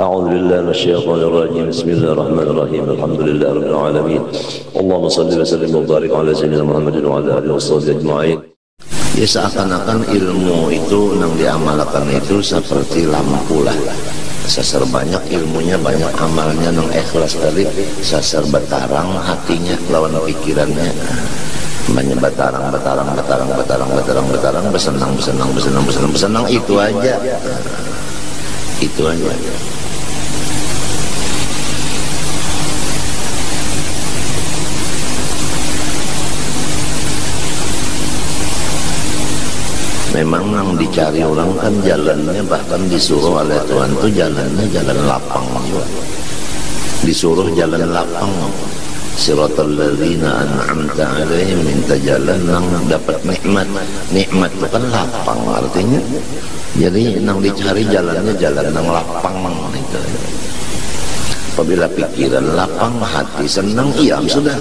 أعوذ بالله من الشيطان الرجيم بسم الله الرحمن الرحيم الحمد لله رب العالمين اللهم صل وسلم وبارك على سيدنا محمد وعلى آله وصحبه أجمعين. Ya seakan-akan ilmu itu yang diamalkan itu seperti lampu lah. Sasar banyak ilmunya, banyak amalnya, nang ikhlas tadi sasar betarang hatinya lawan pikirannya. Banyak betarang besenang itu aja. Itu aja. Memang yang dicari orang kan jalannya, bahkan disuruh oleh Tuhan tuh jalannya jalan lapang juga. Disuruh jalan lapang. Siratal ladzina an'amta 'alaihim, minta jalan yang dapat nikmat. Nikmat itu kan lapang artinya. Jadi yang dicari jalannya jalan yang lapang itu. Apabila pikiran lapang, hati senang, iya sudah.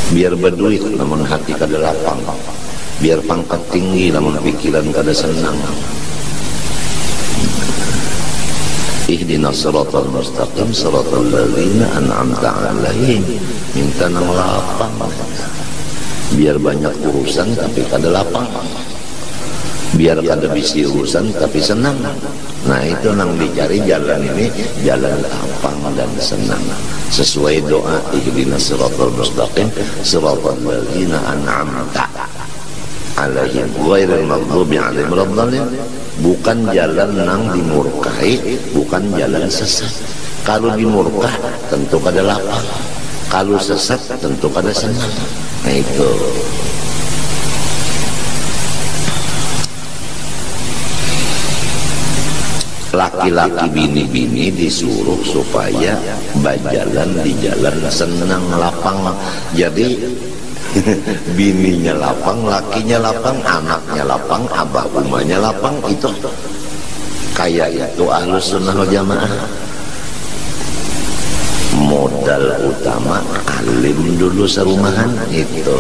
Biar berduit namun hati kada lapang, biar pangkat tinggi namun pikiran kada senang. Ihdinas siratal mustaqim siratal ladzina an'amta 'alaihim, minta nang lapang. Biar banyak urusan tapi kada lapang, biar kada bisi urusan tapi senang. Nah itu nang dicari jalan ini, jalan lapang dan senang. Sesuai doa ihdinas siratal mustaqim siratal ladzina an'amta 'alaihim ghairil maghdubi 'alaihim waladdallin. Bukan jalan nang dimurkai, bukan jalan sesat. Kalau dimurkah tentu kada lapang, kalau sesat tentu kada senang. Nah itu. Laki-laki bini-bini disuruh supaya berjalan di jalan senang lapang. Jadi bininya lapang, lakinya lapang, anaknya lapang, abah umahnya lapang. Itu kayak itu Ahlus Sunnah wal Jamaah. Modal utama alim dulu serumahan itu.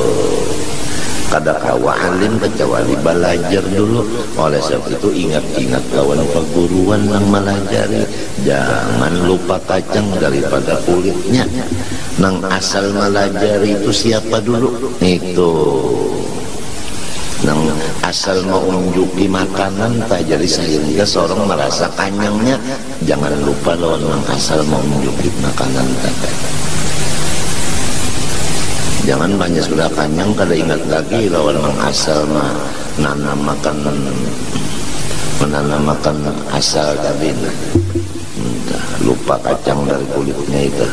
Kada kawa alim kecuali belajar dulu. Oleh sebab itu ingat-ingat kawan perguruan yang melajari. Jangan lupa kacang daripada kulitnya. Nang asal melajari itu siapa dulu? Itu nang asal mau unjuki makanan tak jadi sehingga seorang merasa kanyangnya. Jangan lupa lawan nang asal mau unjuki makanan tak. Jangan banyak sudah kanyang kada ingat lagi lawan mengasal menanam makan asal tadi. Lupa kacang dari kulitnya itu.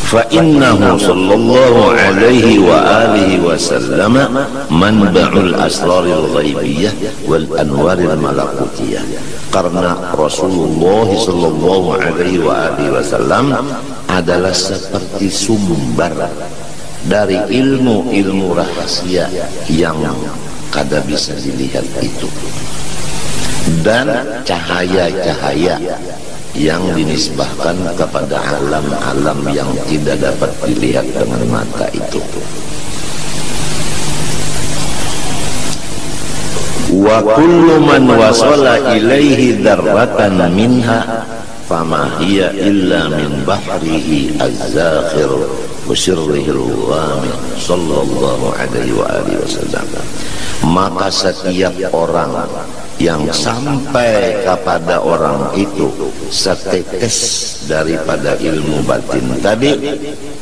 فإنه صلى الله عليه وآله وسلم منبع الأسرار الغيبية والأنوار الملكوتية. Karena Rasulullah sallallahu alaihi wa alihi wasallam adalah seperti sumber dari ilmu-ilmu rahasia yang kada bisa dilihat itu, dan cahaya-cahaya yang dinisbahkan kepada alam-alam yang tidak dapat dilihat dengan mata itu. Wa kullu man wasala ilaihi dzarratan minha fama hiya illa min bahrihi az-zakhir wa sirrihi al-ghamid sallallahu alaihi wa alihi wasallam. Maka setiap orang yang sampai kepada orang itu setetes daripada ilmu batin tadi,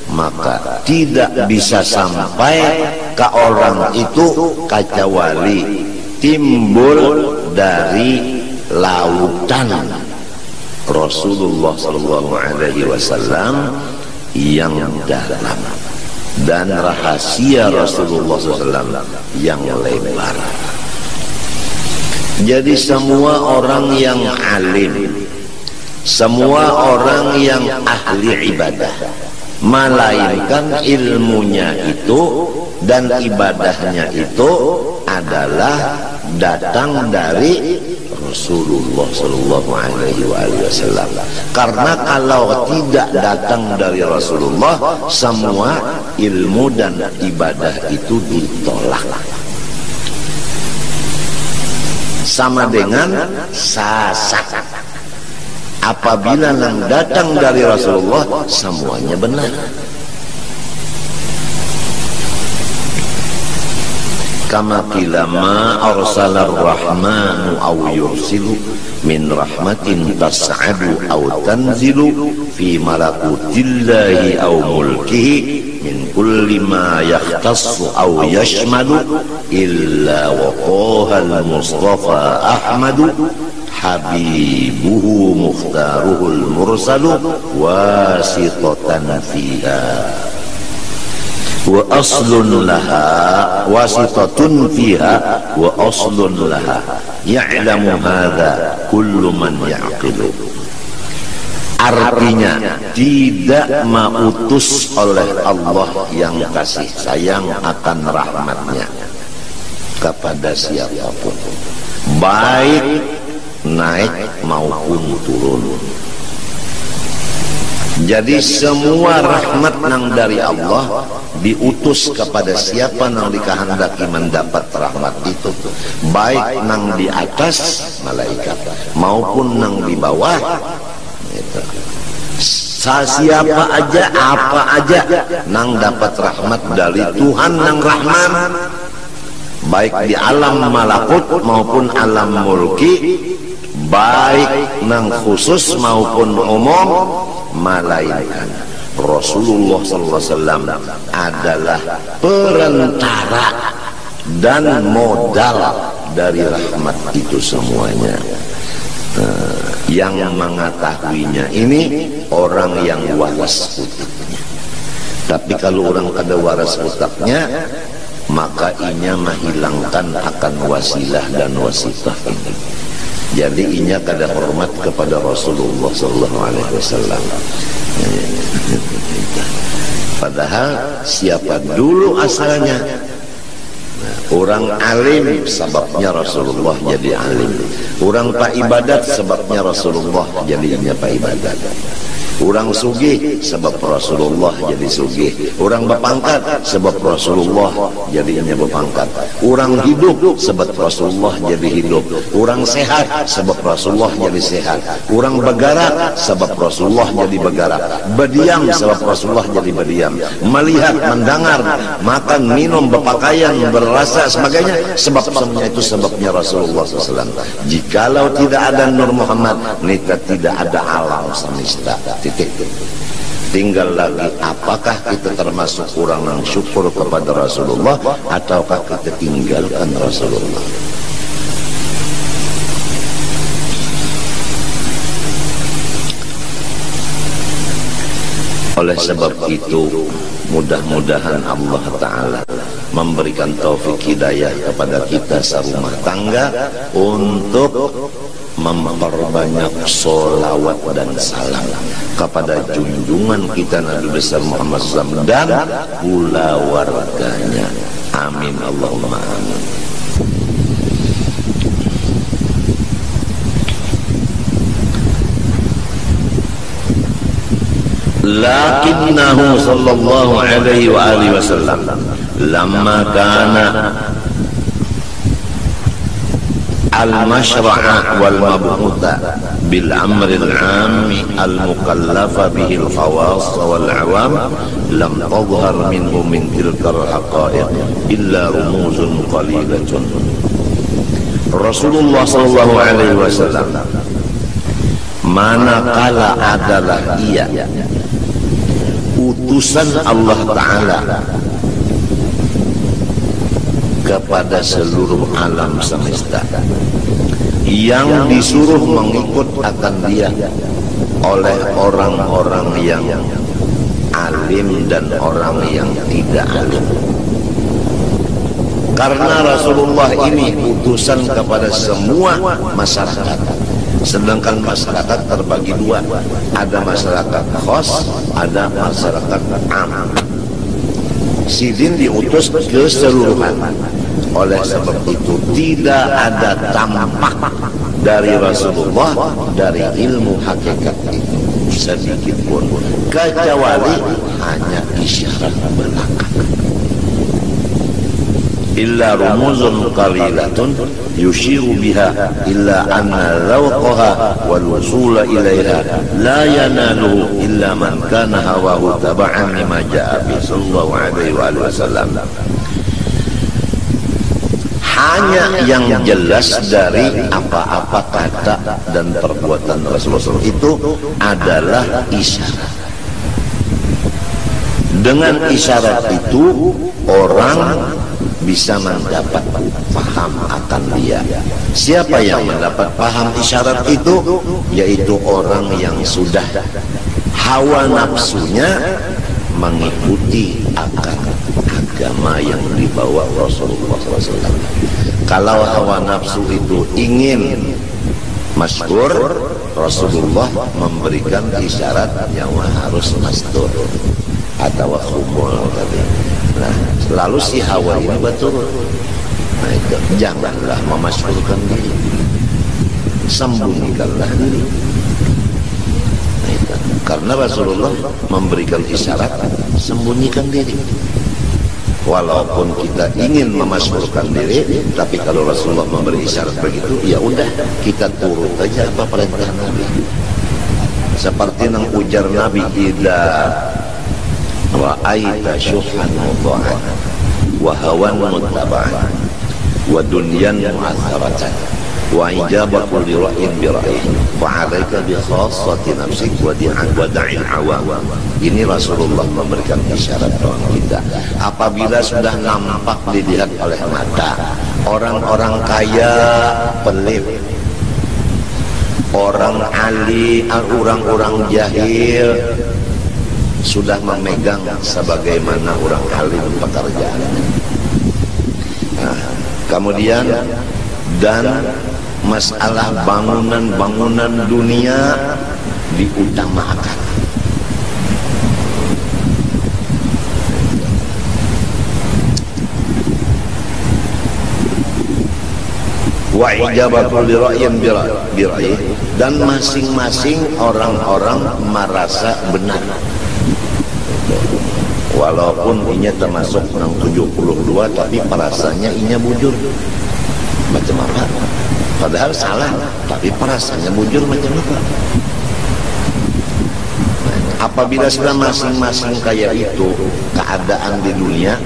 maka tidak bisa sampai ke orang itu kecuali timbul dari lautan Rasulullah SAW yang dalam dan rahasia Rasulullah SAW yang lebar. Jadi semua orang yang alim, semua orang yang ahli ibadah, melainkan ilmunya itu dan ibadahnya itu adalah datang dari Rasulullah Sallallahu Alaihi Wasallam. Karena kalau tidak datang dari Rasulullah, semua ilmu dan ibadah itu ditolak. Sama dengan sasak. Apabila yang datang dari Rasulullah, semuanya benar. Kama qila ma arsala ar-rahmanu aw yursilu min rahmatin tas'adu aw tanzilu fi malakutillahi aw mulkihi min kulli ma yakhtassu aw yashmalu illa waqaha al-mustafa ahmadu habibuhu mukhtaruhul mursalu wasitatan fiha wa aslun laha wasitatun fiha wa aslun laha ya'lamu hadha kullu man ya'qilu. Artinya tidak mautus oleh Allah yang kasih sayang akan rahmatnya kepada siapapun, baik naik maupun turun. Jadi semua rahmat nang dari Allah diutus kepada siapa nang dikehendaki mendapat rahmat itu, baik nang di atas malaikat maupun nang di bawah. Itu. Siapa aja, apa aja nang dapat rahmat dari Tuhan nang Rahman, baik di alam malakut maupun alam mulki, baik nang khusus maupun umum, melainkan Rasulullah SAW adalah perantara dan modal dari rahmat itu semuanya. Yang mengetahuinya ini orang yang waras utaknya. Tapi kalau orang kada waras utaknya, maka inya menghilangkan akan wasilah dan wasitah ini. Jadi inya kada hormat kepada Rasulullah Sallallahu Alaihi Wasallam. Padahal siapa dulu asalnya? Orang alim sebabnya Rasulullah jadi alim. Orang pak ibadat sebabnya Rasulullah jadinya pak ibadat. Orang sugih sebab Rasulullah jadi sugih. Orang berpangkat sebab Rasulullah jadinya berpangkat. Orang hidup sebab Rasulullah jadi hidup. Orang sehat sebab Rasulullah jadi sehat. Orang bergerak sebab Rasulullah jadi bergerak. Berdiam sebab Rasulullah jadi berdiam. Melihat, mendengar, makan, minum, berpakaian, berrasa sebagainya, sebab semuanya itu sebabnya Rasulullah SAW. Jikalau tidak ada Nur Muhammad, kita tidak ada alam semesta. Titik. Tinggal lagi apakah kita termasuk orang yang syukur kepada Rasulullah ataukah kita tinggalkan Rasulullah. Oleh sebab itu, mudah-mudahan Allah Ta'ala memberikan taufik hidayah kepada kita serumah tangga untuk memperbanyak sholawat dan salam kepada junjungan kita Nabi besar Muhammad SAW dan pula warganya. Amin Allahumma amin. Lakinnahu sallallahu alaihi wa alihi wasallam lamma kana al-mashra'a wal-mab'utha bil-amri al-'ammi al-mukallafa bihi al-khawas wal-'awam lam tadhhar minhu min tilka al-haqa'iq illa rumuzun qalilatun. Rasulullah sallallahu alaihi wasallam manakala adalah ia utusan Allah Ta'ala kepada seluruh alam semesta, yang disuruh mengikut akan dia oleh orang-orang yang alim dan orang yang tidak alim. Karena Rasulullah ini utusan kepada semua masyarakat, sedangkan masyarakat terbagi dua, ada masyarakat khas, ada masyarakat am. Sidin diutus keseluruhan. Oleh sebab itu tidak ada tampak dari Rasulullah dari ilmu hakikat itu sedikit pun, kecuali hanya isyarat belaka. Illa rumuzun qalilatun yushiru biha illa anna rawqaha wal wusula ilaiha la yanaluhu illa man kana hawahu taba'an lima ja'a bi sallallahu alaihi wasallam. Hanya yang jelas dari apa-apa kata dan perbuatan Rasulullah itu adalah isyarat. Dengan isyarat itu orang bisa mendapat paham akan dia. Siapa yang mendapat paham isyarat itu? Yaitu orang yang sudah hawa nafsunya mengikuti akan agama yang dibawa Rasulullah SAW. Kalau hawa nafsu itu ingin masyhur, Rasulullah memberikan isyarat yang harus mastur atau khumul tadi. Nah, lalu si hawa ini betul. Nah, itu janganlah memasyhurkan diri, sembunyikanlah diri. Nah, itu. Karena Rasulullah memberikan isyarat sembunyikan diri. Walaupun kita ingin memasyhurkan diri, tapi kalau Rasulullah memberi isyarat begitu, ya udah kita turut aja apa perintah Nabi. Seperti yang ujar Nabi, idza ra'aita syuhan mudha'an wa hawan muttaba'an wa dunyan mu'atharatan wa ijabatu li ra'yin bi ra'yin fa 'alaika bi khassati nafsik wa da'il awam. Ini Rasulullah memberikan isyarat kepada kita. Apabila sudah nampak dilihat oleh mata, orang-orang kaya pelit, orang alim, orang-orang jahil sudah memegang sebagaimana orang alim pekerjaan. Nah, kemudian dan masalah bangunan-bangunan dunia diutamakan. Wa ijabatu li ra'yin bi ra'yin, dan masing-masing orang-orang merasa benar. Walaupun inya termasuk 72 tapi perasaannya inya bujur. Macam apa? Padahal salah, tapi perasaannya bujur macam apa? Apabila sudah masing-masing kayak itu keadaan di dunia,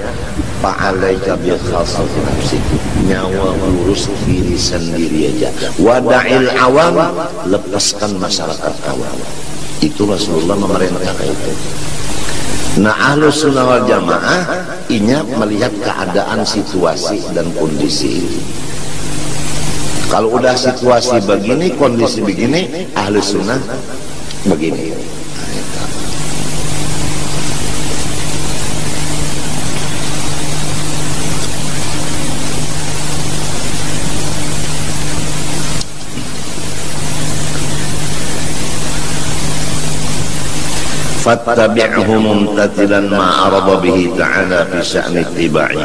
fa'alaika bi khassati nafsik, nyawa urus diri sendiri aja. Wada'il awam, lepaskan masyarakat awam. Itu Rasulullah memerintahkan itu. Nah, Ahlus Sunnah wal Jamaah inya melihat keadaan situasi dan kondisi. Kalau udah situasi begini, kondisi begini, Ahlus Sunnah begini. Fattabi'hu mumtathilan ma arada bihi ta'ala fi sya'ni ittiba'i.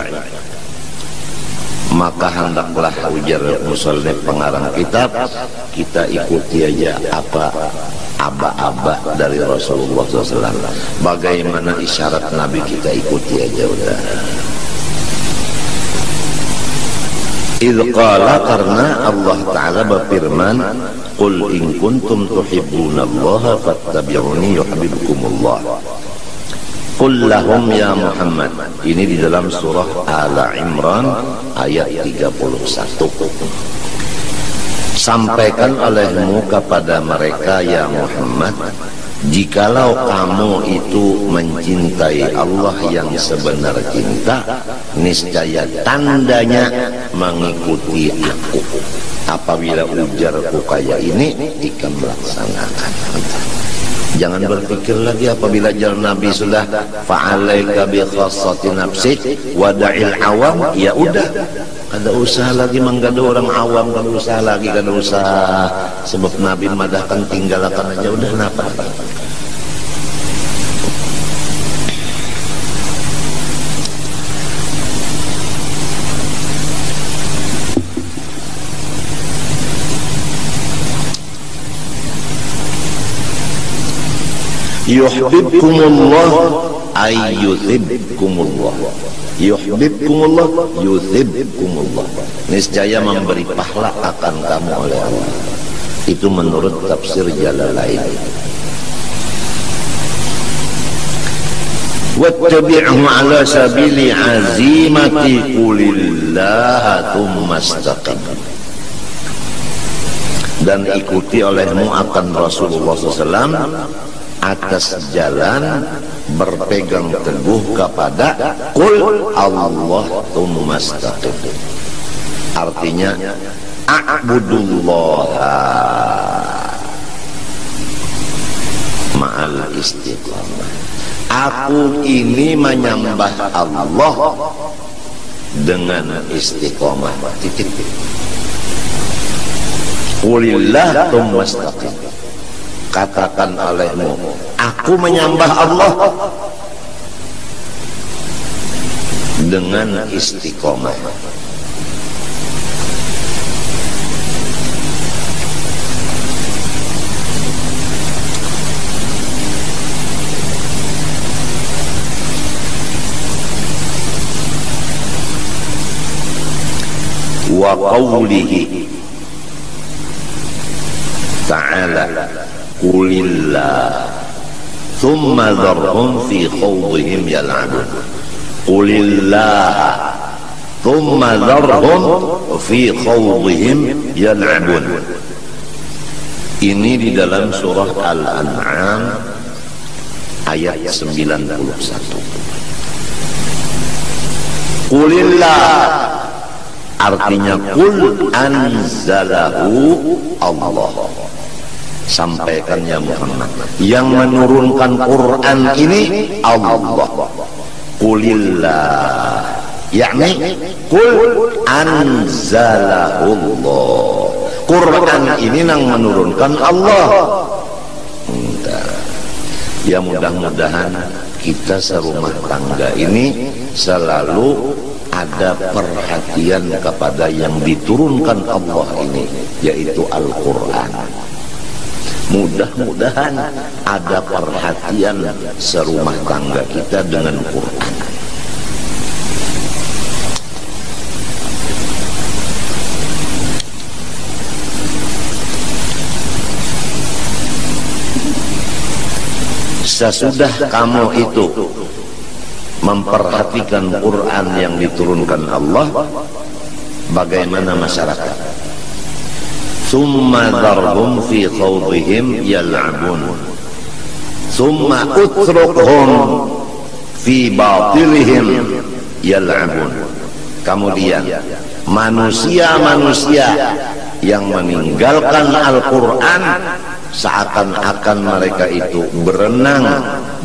Maka hendaklah, ujar musannif pengarang kitab, kita ikuti aja apa aba-aba dari Rasulullah SAW. Bagaimana isyarat Nabi kita ikuti aja udah. Idh qala, karena Allah Ta'ala berfirman, qul in kuntum tuhibbunallaha fattabi'uni yuhibbukumullah. Qul lahum ya Muhammad. Ini di dalam surah Al-Imran ayat 31. Sampaikan olehmu kepada mereka ya Muhammad, jikalau kamu itu mencintai Allah yang sebenar cinta, niscaya tandanya mengikuti aku. Apabila ujarku kayak ini, jika melaksanakan. Jangan berpikir lagi apabila jalan Nabi sudah fa'alaika bi khassati nafsik wada'il awam, ya udah, kada usah lagi menggada orang awam, kada usah lagi, kada usah, sebab Nabi madahkan tinggalkan aja udah. Kenapa? Yuhibbukumullah ay yuthibkumullah. Yuhibbukumullah yuthibkumullah. Niscaya memberi pahala akan kamu oleh Allah. Itu menurut tafsir Jalalain. Wattabi'hu ala sabili azimati qulillaha thumma istaqim. Dan ikuti olehmu akan Rasulullah SAW atas jalan berpegang teguh kepada qul Allah thumma istaqim. Artinya a'budullah ma'al istiqamah. Aku ini menyembah Allah dengan istiqamah. Titik. Qulillah tsumma istaqim. Katakan olehmu, aku menyembah Allah dengan istiqamah. Wa qawlihi ta'ala qulillah thumma dharhum fi khawdihim yal'abun. Qulillah thumma dharhum fi khawdihim yal'abun. Ini di dalam surah Al-An'am ayat 91. Qulillah artinya kul anzalahu Allah. Sampaikan ya Muhammad, yang menurunkan Quran ini Allah. Qulillah yakni kul anzalahu Allah. Quran ini yang menurunkan Allah. Ya mudah-mudahan kita serumah tangga ini selalu ada perhatian kepada yang diturunkan Allah ini, yaitu Al-Quran. Mudah-mudahan ada perhatian serumah tangga kita dengan Quran. Sesudah kamu itu memperhatikan Quran yang diturunkan Allah, bagaimana masyarakat? Summa dharhum fi khawdihim yal'abun summa utrukhum fi batilihim yal'abun. Kemudian manusia-manusia yang meninggalkan Al-Quran seakan-akan mereka itu berenang,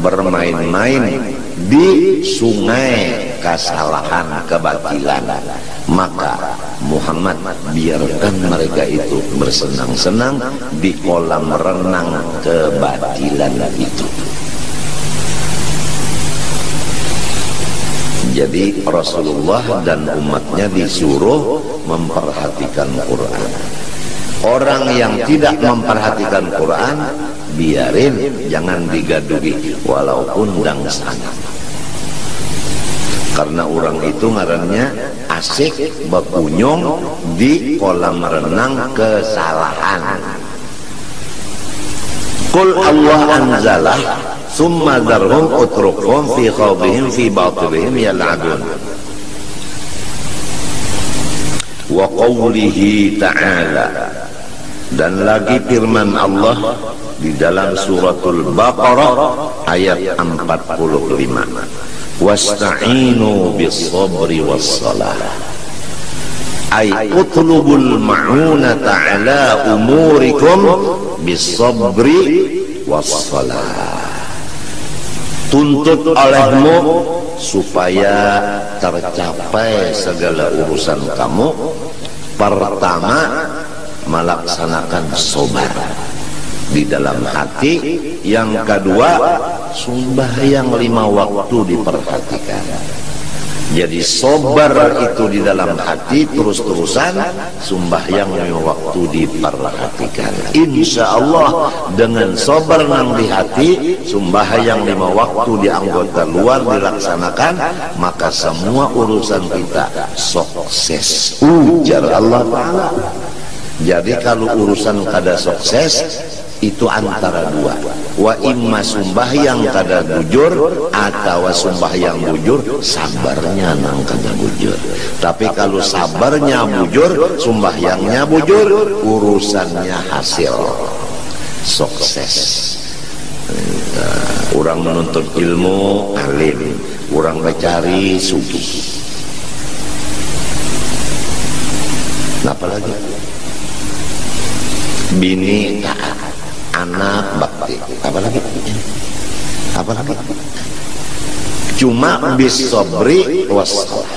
bermain-main di sungai kesalahan, kebatilan. Maka Muhammad biarkan mereka itu bersenang-senang di kolam renang kebatilan itu. Jadi Rasulullah dan umatnya disuruh memperhatikan Quran. Orang yang tidak memperhatikan Quran, biarin, jangan digaduhi walaupun dangsana. Karena orang itu ngarannya asik berkunjung di kolam renang kesalahan. Qul Allah anzalah summa dharhum utrukhum fi khawdihim fi batilihim yal'abun. Wa qawlihi ta'ala, dan lagi firman Allah di dalam suratul Baqarah ayat 45. Wasta'inu bis-sabri was-salah. Ay utlubul ma'unata ala umurikum bis-sabri was-salah. Tuntut olehmu supaya tercapai segala urusan kamu. Pertama, melaksanakan sabar di dalam hati. Yang kedua, sembahyang 5 waktu diperhatikan. Jadi sabar itu di dalam hati terus-terusan, sembahyang lima waktu diperhatikan. Insya Allah dengan sabar nang di hati, sembahyang lima waktu di anggota luar dilaksanakan, maka semua urusan kita sukses. Ujar Allah Ta'ala. Jadi kalau urusan kada sukses itu antara dua, wa imma sembahyang kada bujur atau sembahyang bujur sabarnya nang kada bujur. Tapi kalau sabarnya bujur, sembahyangnya bujur, urusannya hasil sukses. Orang menuntut ilmu alim, orang mencari sugih. Nah, apalagi bini taat, anak bakti, apalagi cuma bis sabri wassalah.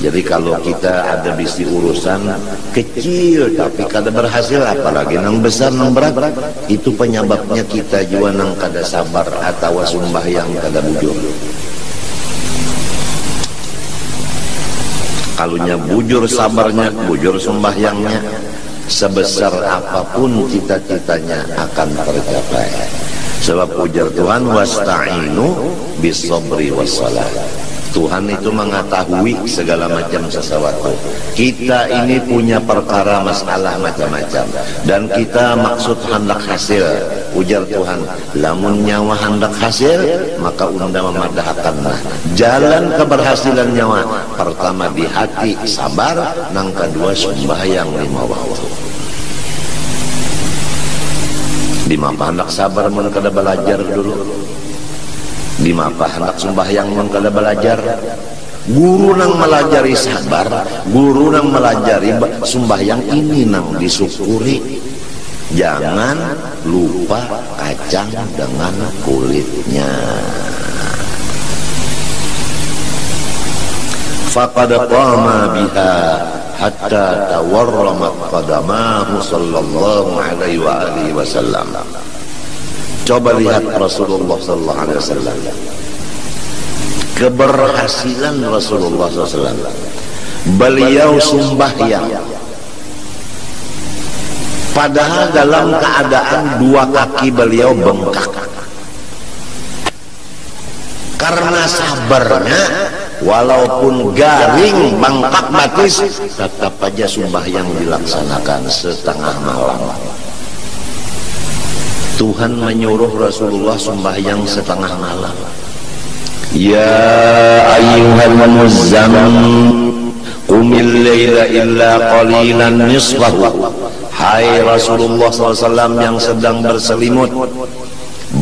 Jadi kalau kita ada bisi urusan kecil tapi kada berhasil, apalagi nang besar nang berat, itu penyebabnya kita juga nang kada sabar atau sembahyang kada bujur. Kalunya bujur sabarnya, bujur sembahyangnya, sebesar apapun cita-citanya akan tercapai. Sebab ujar Tuhan, wasta'inu bis sabri wassalah. Tuhan itu mengetahui segala macam sesuatu. Kita ini punya perkara masalah macam-macam, dan kita maksud hendak hasil. Ujar Tuhan, lamun nyawa hendak hasil, maka unda memadahkanlah jalan keberhasilan nyawa. Pertama di hati sabar, nang kedua sembahyang lima waktu. Di mana hendak sabar mun kada belajar dulu, di mana hendak sembahyang mun kada belajar. Guru nang melajari sabar, guru nang melajari sembahyang, ini nang disyukuri. Jangan lupa kacang dengan kulitnya. Faqad qama biha hatta tawarramat qadamahu sallallahu alaihi wa alihi wasallam. Coba lihat Rasulullah sallallahu alaihi wasallam, keberhasilan Rasulullah SAW. Beliau sembahyang, padahal dalam keadaan dua kaki beliau bengkak. Karena sabarnya, walaupun garing bengkak batis, tetap aja sembahyang dilaksanakan setengah malam. Tuhan menyuruh Rasulullah sembahyang setengah malam. Ya ayyuhal muzammil qumil laila illa qalilan nisfahu. Hai Rasulullah SAW yang sedang berselimut,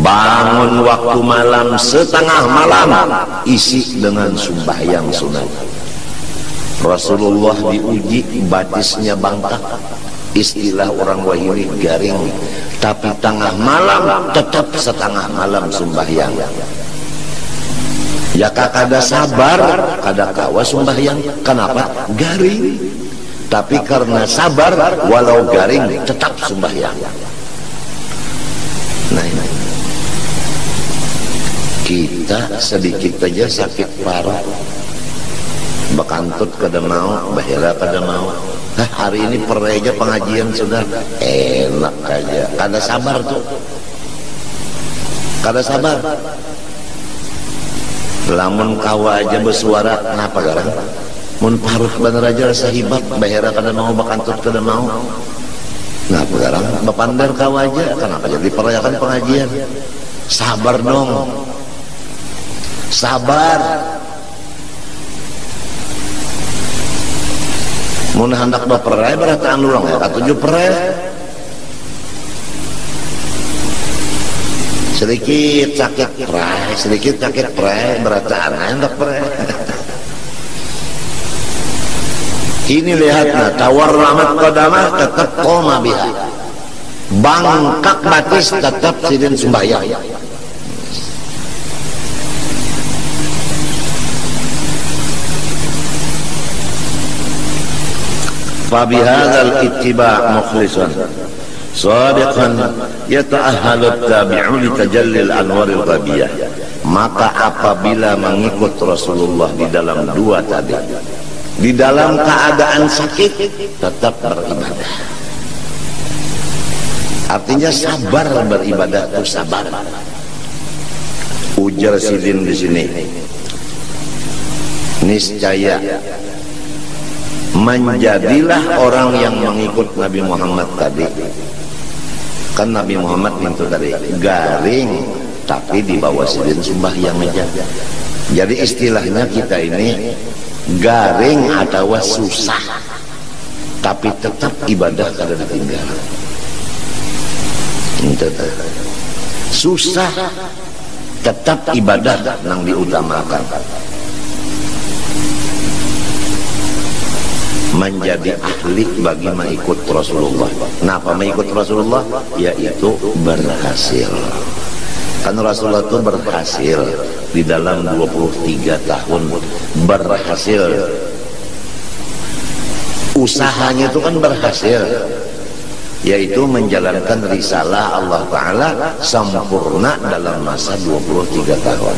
bangun waktu malam setengah malam, isi dengan sembahyang sunat. Rasulullah diuji batisnya bangkak, istilah orang Wahiri garing, tapi tengah malam tetap setengah malam sembahyang. Ya kada sabar, kada kawa sembahyang. Kenapa? Garing. Tapi karena sabar, walau garing tetap sembahyang. Nah ini, kita sedikit aja sakit parah, bekantut kada mau, bahira kada mau. Hari ini pereja pengajian sudah enak aja, kada sabar tuh, kada sabar. Lamun kawa aja bersuara, kenapa garang? Mun paruh bener aja rasa hibat, bahira kada mau, bekantut kada mau. Kenapa garang? Bepandar kawa aja, kenapa jadi perayakan pengajian? Sabar dong, sabar. Mun hendak berperai berataan ulang ya, katujuh perai. Sedikit sakit perai, sedikit sakit perai, berataan hendak perai. Ini lihatlah, tawarramat qadamah tetap qoma biha, bangkak batis tetap sidin sembahyang. Fabihadzal ittiba' mukhlisan sadiqan yata'ahhalu at-tabi'u li tajalli al-anwar al-ghabiyah. Maka apabila mengikut Rasulullah di dalam dua tadi, di dalam keadaan sakit tetap beribadah. Artinya sabar beribadah itu sabar. Ujar Sidin di sini, niscaya menjadilah orang yang mengikut Nabi Muhammad tadi. Kan Nabi Muhammad itu tadi garing, tapi di bawah Sidin sembahyang aja. Jadi istilahnya kita ini garing atau susah, tapi tetap ibadah kada ditinggal. Susah tetap ibadah yang diutamakan. Menjadi ahli bagi mengikut Rasulullah. Kenapa mengikut Rasulullah? Yaitu berhasil. Kan Rasulullah itu berhasil di dalam 23 tahun berhasil. Usahanya itu kan berhasil, yaitu menjalankan risalah Allah Ta'ala sempurna dalam masa 23 tahun.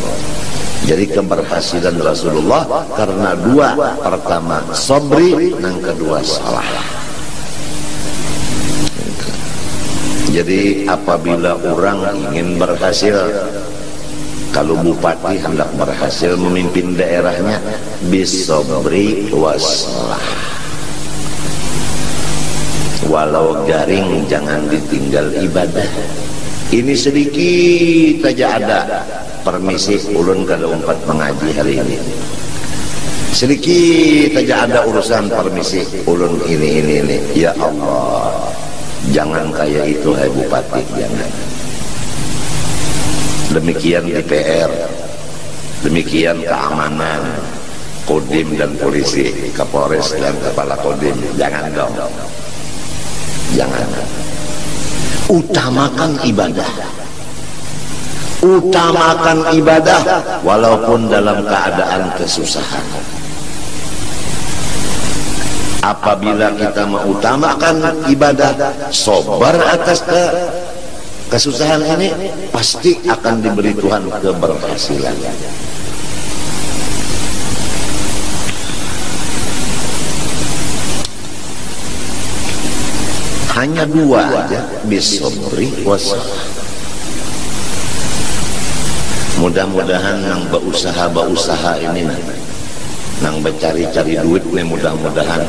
Jadi keberhasilan Rasulullah karena dua, pertama sabri, yang kedua salah. Jadi apabila orang ingin berhasil, kalau bupati hendak berhasil memimpin daerahnya, bisabri wassalah. Walau garing jangan ditinggal ibadah. Ini sedikit saja ada. Permisi ulun kada umpat mengaji hari ini. Sedikit saja ada urusan permisi ulun ini. Ya Allah, jangan kayak itu hai bupati, jangan. Demikian DPR, demikian keamanan, Kodim dan polisi, Kapolres dan kepala Kodim, jangan dong. Jangan. Utamakan ibadah. Utamakan ibadah walaupun dalam keadaan kesusahan. Apabila kita mengutamakan ibadah, sabar atas kesusahan ini, pasti akan diberi Tuhan keberhasilan. Hanya dua aja, bisabri wassalah. Mudah-mudahan nang berusaha ini, nang bercari-cari duit nih, mudah-mudahan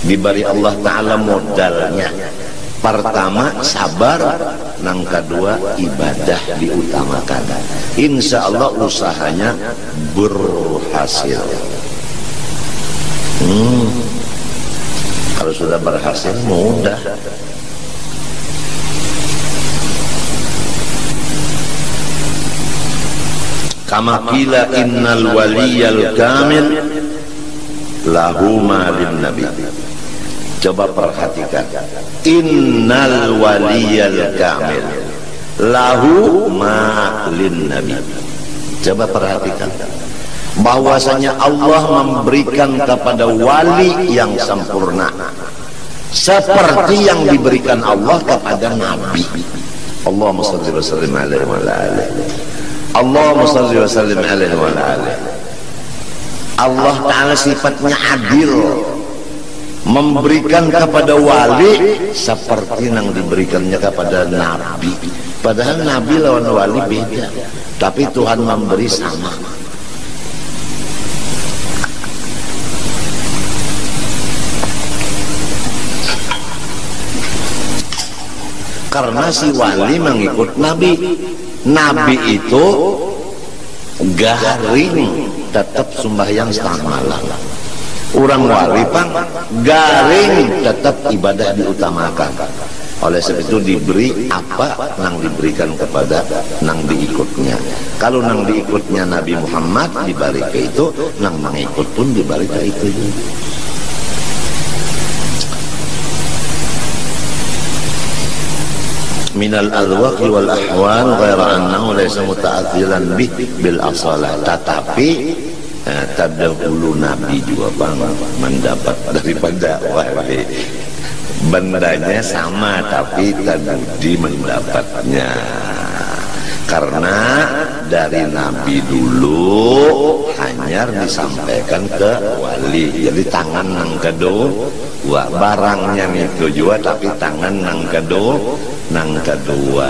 diberi Allah Ta'ala modalnya. Pertama sabar, nang kedua ibadah diutamakan. Insya Allah usahanya berhasil. Kalau sudah berhasil mudah. Kama qila innal waliyal kamil lahu malin nabi. Coba perhatikan, innal waliyal kamil lahu malin nabi. Coba perhatikan bahwasanya Allah memberikan kepada wali yang sempurna seperti yang diberikan Allah kepada nabi. Allahumma shalli wa sallim alaihi wa ala alihi. Allahumma shalli wa sallim alaihi wa ala alihi. Allah Ta'ala sifatnya adil, memberikan kepada wali seperti yang diberikannya kepada nabi. Padahal nabi lawan wali beda, tapi Tuhan memberi sama. Karena si wali mengikut nabi. Nabi itu garing, tetap sembahyang setengah malam. Orang wali pang garing, tetap ibadah diutamakan. Oleh sebab itu diberi apa yang diberikan kepada yang diikutnya. Kalau yang diikutnya Nabi Muhammad dibalik ke itu, yang mengikut pun dibalik ke itu. Minal alwaqi wal ahwal ghaira annahu laysa muta'athilan bih bil asalah. Tetapi terdahulu Nabi juga mendapat daripada wali. Bendanya sama tapi tadi mendapatnya. Karena dari Nabi dulu hanya disampaikan ke wali. Jadi tangan nang kedua, barangnya itu juga, tapi tangan nang kedua.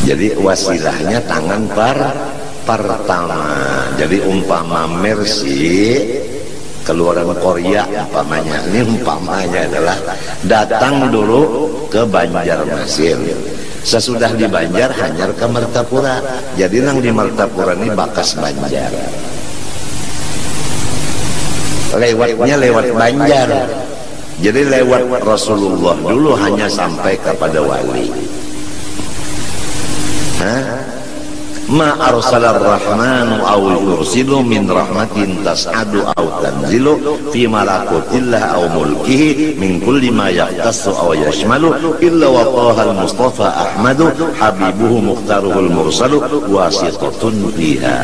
Jadi wasilahnya tangan pertama. Jadi umpama Mercy keluaran Korea umpamanya, ini umpamanya adalah datang dulu ke Banjarmasin. Sesudah di Banjar hanyar ke Martapura. Jadi nang di Martapura ini bakas Banjar. Lewatnya lewat Banjar. Jadi lewat Rasulullah dulu hanya sampai kepada wali. Ma arsalar rahmanu aw yursilu min rahmatin tas'adu aw tanzilu fi malakutillah aw mulkihi min kulli ma yaqtasu aw yashmalu illa wa taha al-mustafa ahmadu habibuhu mukhtaruhul mursalu wasitatun fiha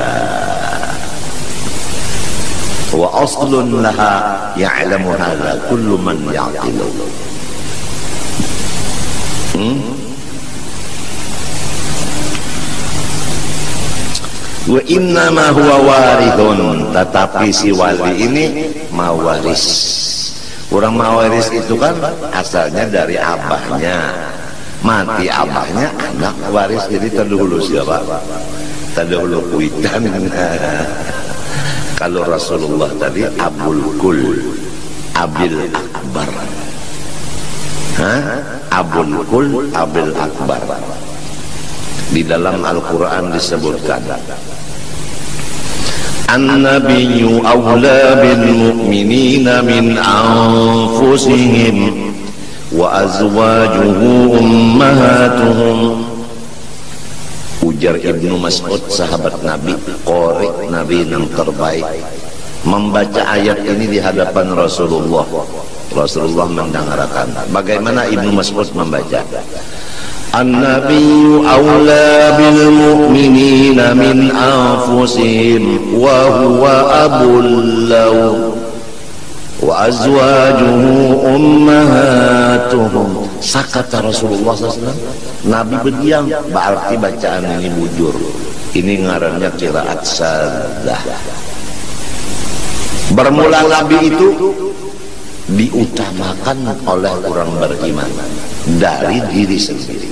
wa aslun laha ya'lamu hadha kullu man ya'qilu. Wa inna ma huwa warithun, tetapi si wali ini mawaris. Orang mawaris itu kan asalnya dari abahnya. Mati abahnya, anak waris. Jadi terdahulu siapa? Terdahulu kuitan. Kalau Rasulullah tadi Abul Kul, Abil Akbar. Abul Kul, Abil Akbar. Di dalam Al-Quran disebutkan An-nabiyyu awla bil mu'minina min anfusihim wa azwajuhu ummahatuhum. Ujar Ibnu Mas'ud, sahabat Nabi, qori Nabi yang terbaik, membaca ayat ini di hadapan Rasulullah. Rasulullah mendengarkan. Bagaimana Ibnu Mas'ud membaca? An-nabiyyu awla bil mu'minina min anfusihim wa huwa abul law wa azwajuhu ummahatuhum. Sakata Rasulullah SAW. Nabi berdiam, berarti bacaan ini bujur. Ini ngarannya qiraat saddah. Bermula Nabi itu diutamakan oleh orang beriman dari diri sendiri.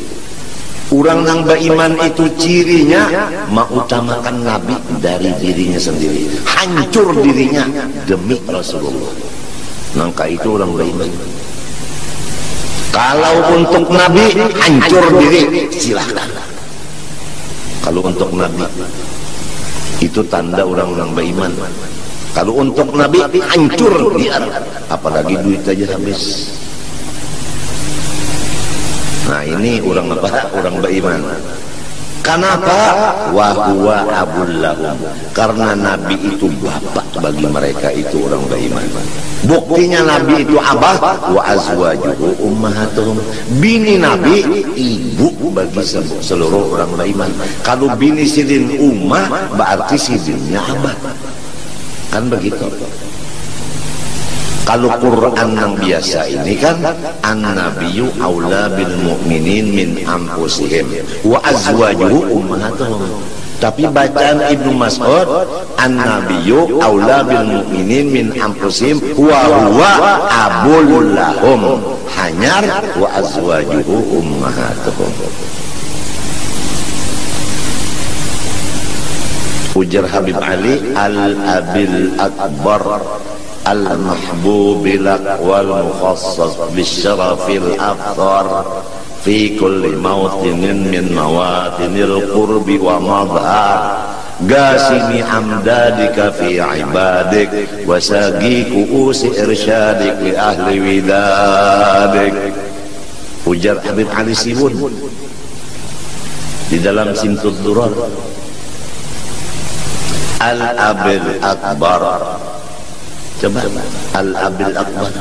Orang yang beriman itu cirinya mengutamakan Nabi dari dirinya sendiri, hancur dirinya demi Rasulullah. Maka itu orang beriman. Kalau untuk Nabi hancur diri, silakan. Kalau untuk Nabi itu tanda orang-orang beriman. Kalau untuk Nabi hancur dia, apalagi duit aja habis. Nah ini orang apa? Orang beriman. Kenapa? Wa huwa abul lahum. Karena Nabi itu bapak bagi mereka, itu orang beriman. Buktinya Nabi itu abah, wa azwajuhu ummahatuhum. Bini Nabi ibu bagi seluruh orang beriman. Kalau bini sidin ummah berarti sidinnya abah. Kan begitu. Kalau Quran yang biasa ini kan an-nabiyyu aula bil mu'minin min anfusihim wa azwajuhu ummahatuhum. Tapi bacaan Ibnu Mas'ud an-nabiyyu aula bil mu'minin min anfusihim wa huwa abul lahum, hanyar wa azwajuhu ummahatuhum. Ujar Habib Ali al-abil akbar al-mahbubi lak wal mukhassas bisyarafil afdar fi kulli mawtinin min mawatinil qurbi wa madhar gasini amdadika fi ibadik wasagi kuusi irsyadik li ahli widadik. Ujar Habib Ali Sibun di dalam Simtud Durar, al-abil akbar. Coba al-abil akbar.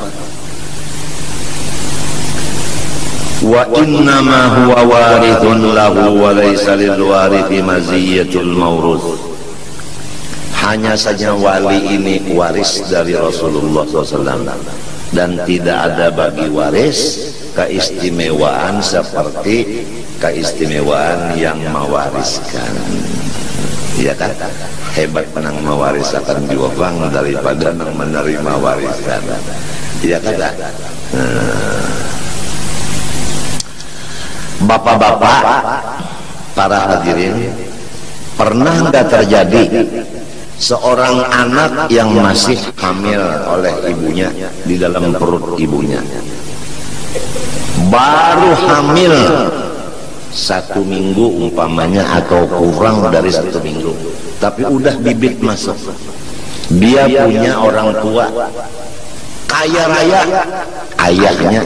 Wa innama huwa warithun lahu wa laysa lil warithi maziyatul mawruth. Hanya saja wali ini waris dari Rasulullah SAW dan tidak ada bagi waris keistimewaan seperti keistimewaan yang mewariskan. Iya kan? Hebat menang mewariskan juang daripada nang menerima warisan. Iya kan? Bapak-bapak, para hadirin, pernah nggak terjadi seorang anak yang masih hamil oleh ibunya di dalam perut ibunya, baru hamil 1 minggu umpamanya atau kurang dari 1 minggu, tapi udah bibit masuk. Dia punya orang tua kaya raya, ayahnya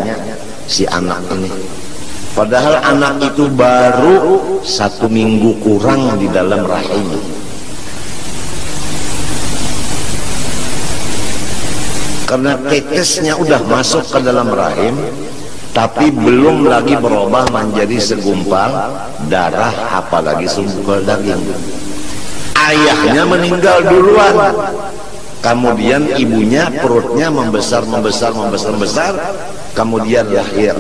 si anak ini, padahal anak itu baru 1 minggu kurang di dalam rahim. Karena tetesnya udah masuk ke dalam rahim, tapi belum lagi berubah menjadi segumpal darah, apalagi segumpal daging. Ayahnya meninggal duluan, kemudian ibunya perutnya membesar, kemudian lahir.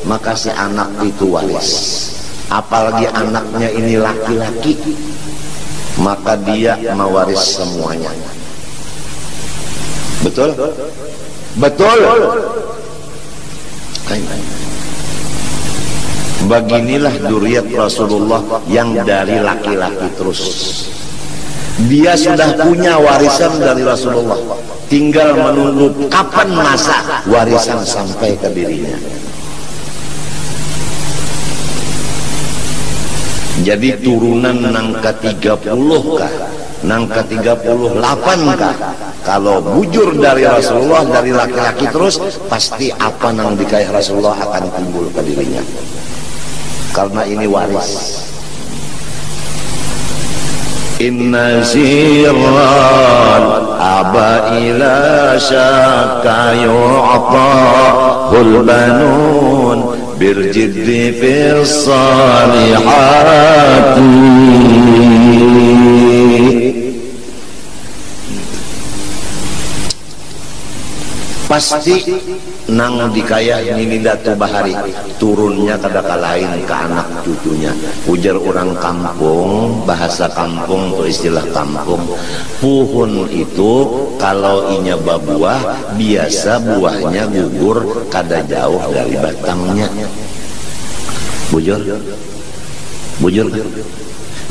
Maka si anak itu waris, apalagi anaknya ini laki-laki, maka dia mewaris semuanya. Betul? Betul. Beginilah dzurriyyat Rasulullah yang dari laki-laki terus. Dia sudah punya warisan dari Rasulullah, tinggal menunggu kapan masa warisan sampai ke dirinya. Jadi turunan nang ke-30 kah, nang ke-38 kah, kalau bujur dari Rasulullah, dari laki-laki terus, pasti apa nang dikaih Rasulullah akan timbul ke dirinya, karena ini waris. Inna sirral abaila syakka yu'tahul banun birjiddi fis salihati. Pasti nang dikayah ini datu bahari turunnya kadaka lain ke anak cucunya. Ujar orang kampung, bahasa kampung atau istilah kampung, puhun itu kalau inya babuah biasa buahnya gugur kada jauh dari batangnya. Bujur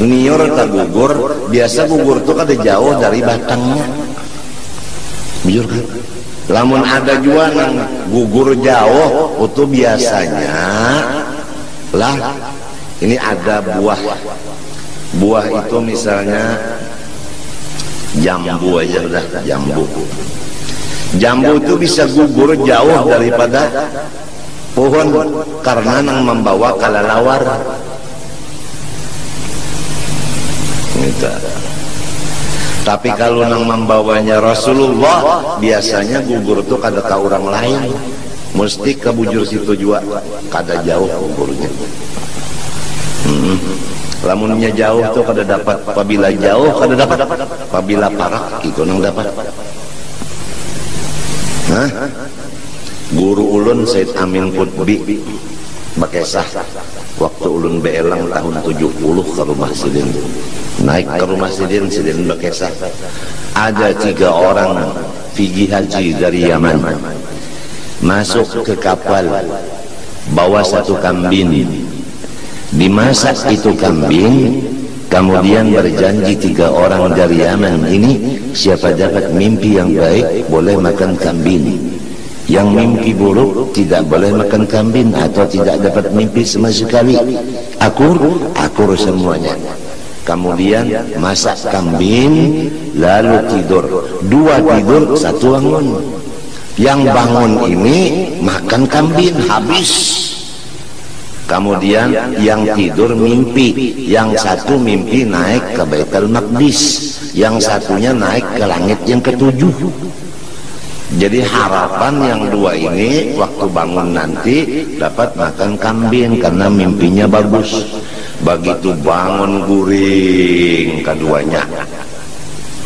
nior tak gugur, biasa gugur tuh kada jauh dari batangnya. Bujur kan? Lamun ada juga yang gugur jauh, itu biasanya lah. Ini ada buah itu misalnya jambu aja udah, jambu itu bisa gugur jauh daripada pohon karena yang membawa kalalawar. Tapi kalau nang membawanya Rasulullah, biasanya gugur tuh kada ke orang lain, mesti ke bujur situ juga, kada jauh gugurnya. Lamunnya jauh tuh kada dapat, apabila jauh kada dapat, apabila parah itu nang dapat. Hah? Guru ulun Said Amin Qutbi Bakesah, waktu ulun beelang tahun 70 ke rumah Sidin, naik ke rumah Sidin Bakesah, ada 3 orang pergi haji dari Yaman, masuk ke kapal bawa 1 kambing, dimasak itu kambing, kemudian berjanji 3 orang dari Yaman ini, siapa dapat mimpi yang baik boleh makan kambing, yang mimpi buruk tidak boleh makan kambing atau tidak dapat mimpi sama sekali. Akur semuanya. Kemudian masak kambing, lalu tidur. 2 tidur, 1 bangun. Yang bangun ini makan kambing habis. Kemudian yang tidur mimpi, yang 1 mimpi naik ke Baitul Maqdis, yang satunya naik ke langit yang ke-7. Jadi harapan yang 2 ini waktu bangun nanti dapat makan kambing karena mimpinya bagus. Begitu bangun guring keduanya,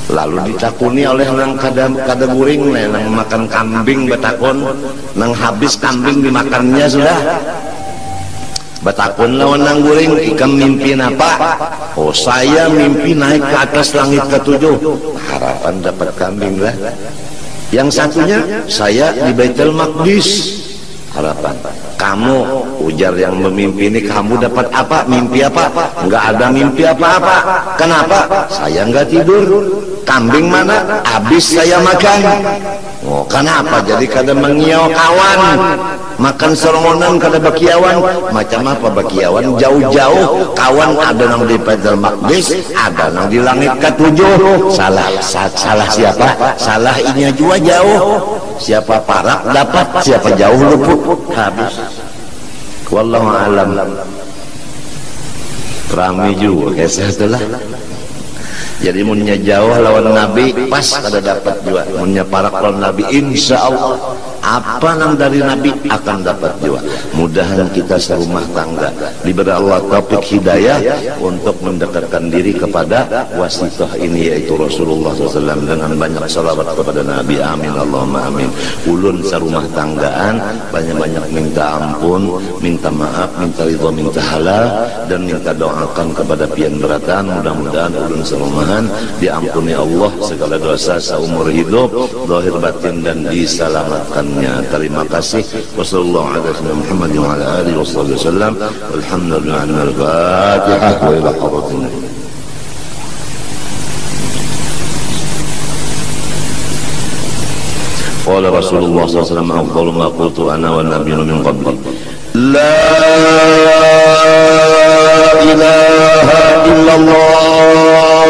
Lalu ditakuni oleh nang kada guring nang makan kambing batakon, nang habis kambing dimakannya sudah. Batakon lawan nang guring, ikam mimpi apa? Oh, saya mimpi naik ke atas langit ketujuh. Harapan dapat kambing lah. Yang satunya, saya di Baitul Maqdis. Harapan. Kamu, ujar yang memimpi ini, kamu dapat apa? Mimpi apa? Enggak ada mimpi apa-apa. Kenapa? Saya enggak tidur. Kambing mana? Habis saya makan. Oh, kenapa? Jadi kada mengiau kawan. Makan serongonan kada bakiawan. Macam apa bakiawan? Jauh-jauh. Kawan ada nang di Baitul Maqdis, ada nang di langit ketujuh. Salah siapa? Salah ini juga jauh. Siapa parak dapat, siapa jauh luput. Habis. Wallahu alam. Rame juga kisah itulah. Jadi munnya jauh lawan Nabi pas kada dapat juga. Munnya parak lawan Nabi insya Allah apa nang dari Nabi akan dapat juga. Mudahan kita serumah tangga diberi Allah taufik hidayah untuk mendekatkan diri kepada wasitah ini yaitu Rasulullah SAW dengan banyak salawat kepada Nabi. Amin Allahumma amin. Ulun serumah tanggaan banyak-banyak minta ampun, minta maaf, minta ridha, minta halal dan minta doakan kepada pian beratan. Mudah-mudahan ulun serumahan diampuni Allah segala dosa seumur hidup zahir batin dan diselamatkannya. Terima kasih. Wassalamualaikum warahmatullahi wabarakatuh. Alhamdulillah. Al-Fatihah wa ila hadratin. قال رسول الله صلى الله عليه وسلم أفضل ما قلت أنا والنبيون من قبلي لا إله إلا الله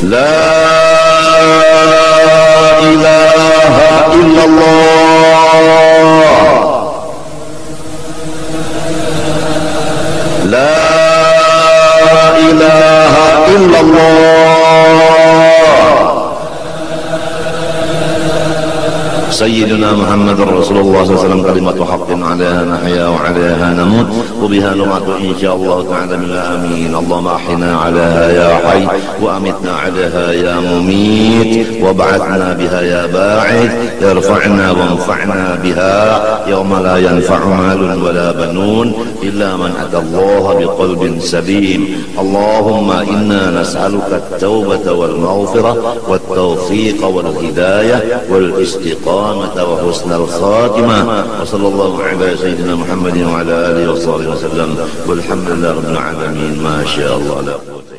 لا إله إلا الله لا إله إلا الله سيدنا محمد رسول الله صلى الله عليه وسلم كلمة حق عليها نحيا وعليها نموت وبها نمات إن شاء الله تعالى من آمين. اللهم أحينا عليها يا حي وأمتنا عليها يا مميت وابعثنا بها يا باعث ارفعنا وانفعنا بها يوم لا ينفع مال ولا بنون إلا من أتى الله بقلب سليم. اللهم إنا نسألك التوبة والمغفرة والتوفيق والهداية والاستقامة وحسن الخاتمة وصلى الله على سيدنا محمد وعلى آله وصحبه وسلم والحمد لله رب العالمين. ما شاء الله لا قوة